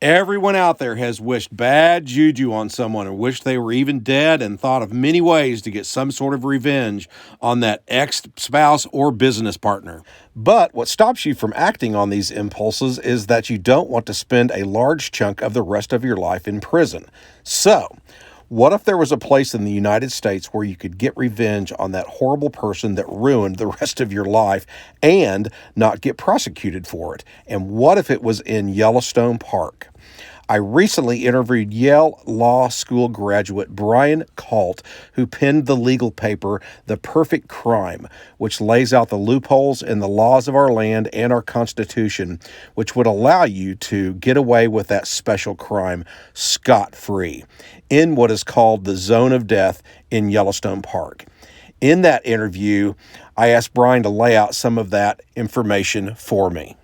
Everyone out there has wished bad juju on someone or wished they were even dead and thought of many ways to get some sort of revenge on that ex-spouse or business partner. But what stops you from acting on these impulses is that you don't want to spend a large chunk of the rest of your life in prison. So, what if there was a place in the United States where you could get revenge on that horrible person that ruined the rest of your life and not get prosecuted for it? And what if it was in Yellowstone Park? I recently interviewed Yale Law School graduate Brian Kalt, who penned the legal paper, The Perfect Crime, which lays out the loopholes in the laws of our land and our Constitution, which would allow you to get away with that special crime scot-free in what is called the Zone of Death in Yellowstone Park. In that interview, I asked Brian to lay out some of that information for me.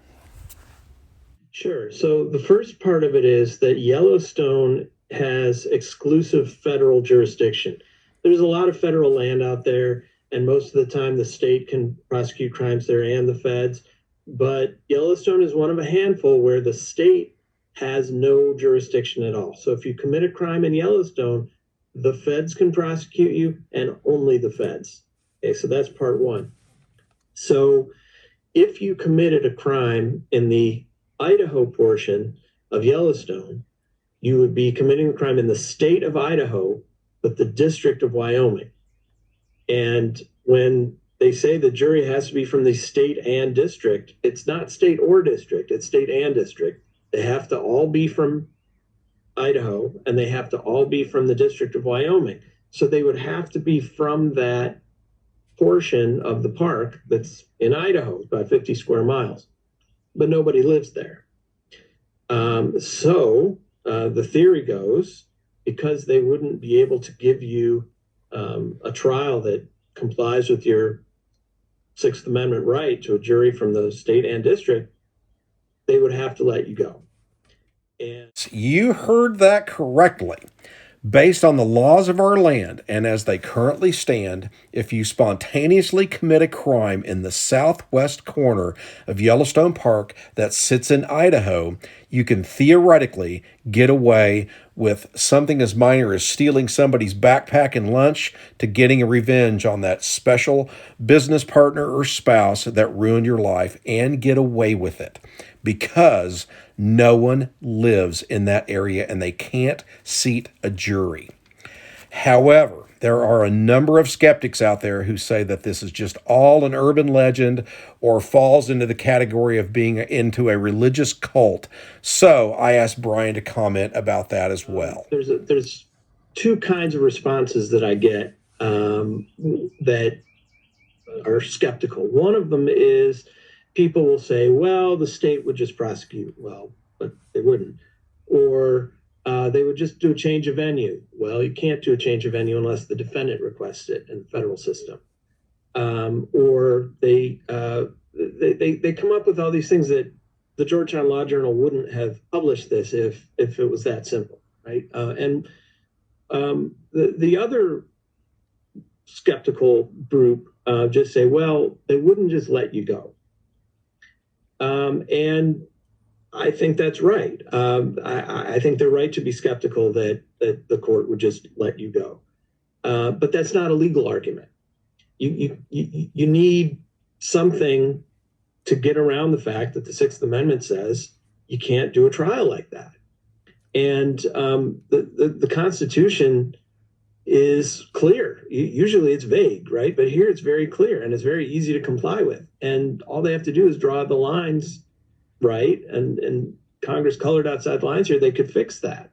Sure. So the first part of it is that Yellowstone has exclusive federal jurisdiction. There's a lot of federal land out there, and most of the time the state can prosecute crimes there and the feds. But Yellowstone is one of a handful where the state has no jurisdiction at all. So if you commit a crime in Yellowstone, the feds can prosecute you and only the feds. Okay, so that's part one. So if you committed a crime in the Idaho portion of Yellowstone, you would be committing a crime in the state of Idaho, but the district of Wyoming. And when they say the jury has to be from the state and district, it's not state or district, it's state and district. They have to all be from Idaho and they have to all be from the district of Wyoming. So they would have to be from that portion of the park that's in Idaho, about 50 square miles. But nobody lives there. So the theory goes, because they wouldn't be able to give you a trial that complies with your Sixth Amendment right to a jury from the state and district, they would have to let you go. And you heard that correctly. Based on the laws of our land and as they currently stand, if you spontaneously commit a crime in the southwest corner of Yellowstone Park that sits in Idaho, you can theoretically get away with something as minor as stealing somebody's backpack and lunch to getting a revenge on that special business partner or spouse that ruined your life and get away with it because no one lives in that area and they can't seat a jury. However, there are a number of skeptics out there who say that this is just all an urban legend or falls into the category of being into a religious cult. So I asked Brian to comment about that as well. There's two kinds of responses that I get that are skeptical. One of them is people will say, well, the state would just prosecute. Well, but they wouldn't. Or they would just do a change of venue. Well, you can't do a change of venue unless the defendant requests it in the federal system. Or they come up with all these things that the Georgetown Law Journal wouldn't have published this if it was that simple, right? And the other skeptical group just say, well, they wouldn't just let you go. And I think that's right. I think they're right to be skeptical that the court would just let you go. But that's not a legal argument. You need something to get around the fact that the Sixth Amendment says you can't do a trial like that. And the Constitution is clear. Usually it's vague, right? But here it's very clear and it's very easy to comply with. And all they have to do is draw the lines right. And Congress colored outside lines here. They could fix that.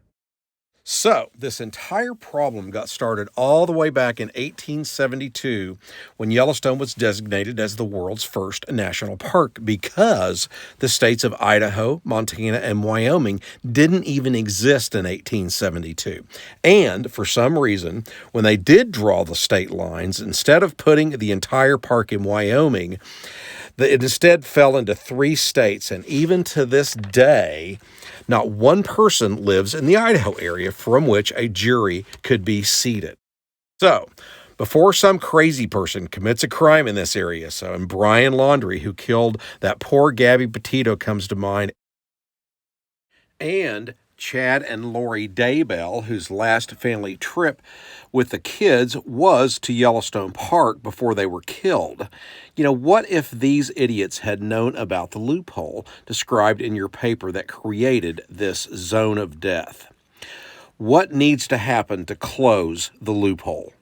So, this entire problem got started all the way back in 1872 when Yellowstone was designated as the world's first national park because the states of Idaho, Montana, and Wyoming didn't even exist in 1872. And for some reason, when they did draw the state lines, instead of putting the entire park in Wyoming, it instead fell into 3 states, and even to this day, not one person lives in the Idaho area from which a jury could be seated. So, before some crazy person commits a crime in this area, and Brian Laundrie, who killed that poor Gabby Petito, comes to mind, And Chad and Lori Daybell, whose last family trip with the kids was to Yellowstone Park before they were killed. What if these idiots had known about the loophole described in your paper that created this zone of death? What needs to happen to close the loophole?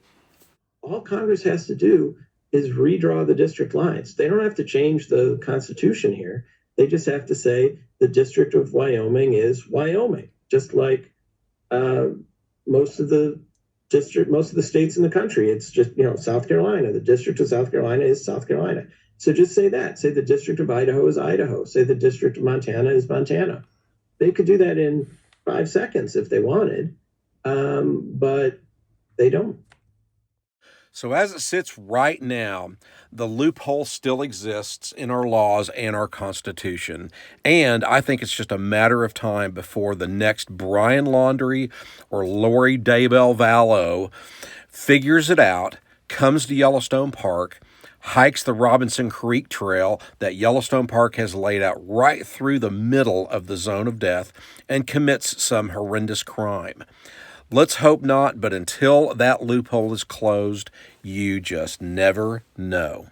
All Congress has to do is redraw the district lines. They don't have to change the Constitution here. They just have to say the District of Wyoming is Wyoming, just like uh, most of the most of the states in the country. It's just South Carolina. The District of South Carolina is South Carolina. So just say that. Say the District of Idaho is Idaho. Say the District of Montana is Montana. They could do that in 5 seconds if they wanted, but they don't. So, as it sits right now, the loophole still exists in our laws and our Constitution. And I think it's just a matter of time before the next Brian Laundrie or Lori Daybell Vallow figures it out, comes to Yellowstone Park, hikes the Robinson Creek Trail that Yellowstone Park has laid out right through the middle of the zone of death, and commits some horrendous crime. Let's hope not, but until that loophole is closed, you just never know.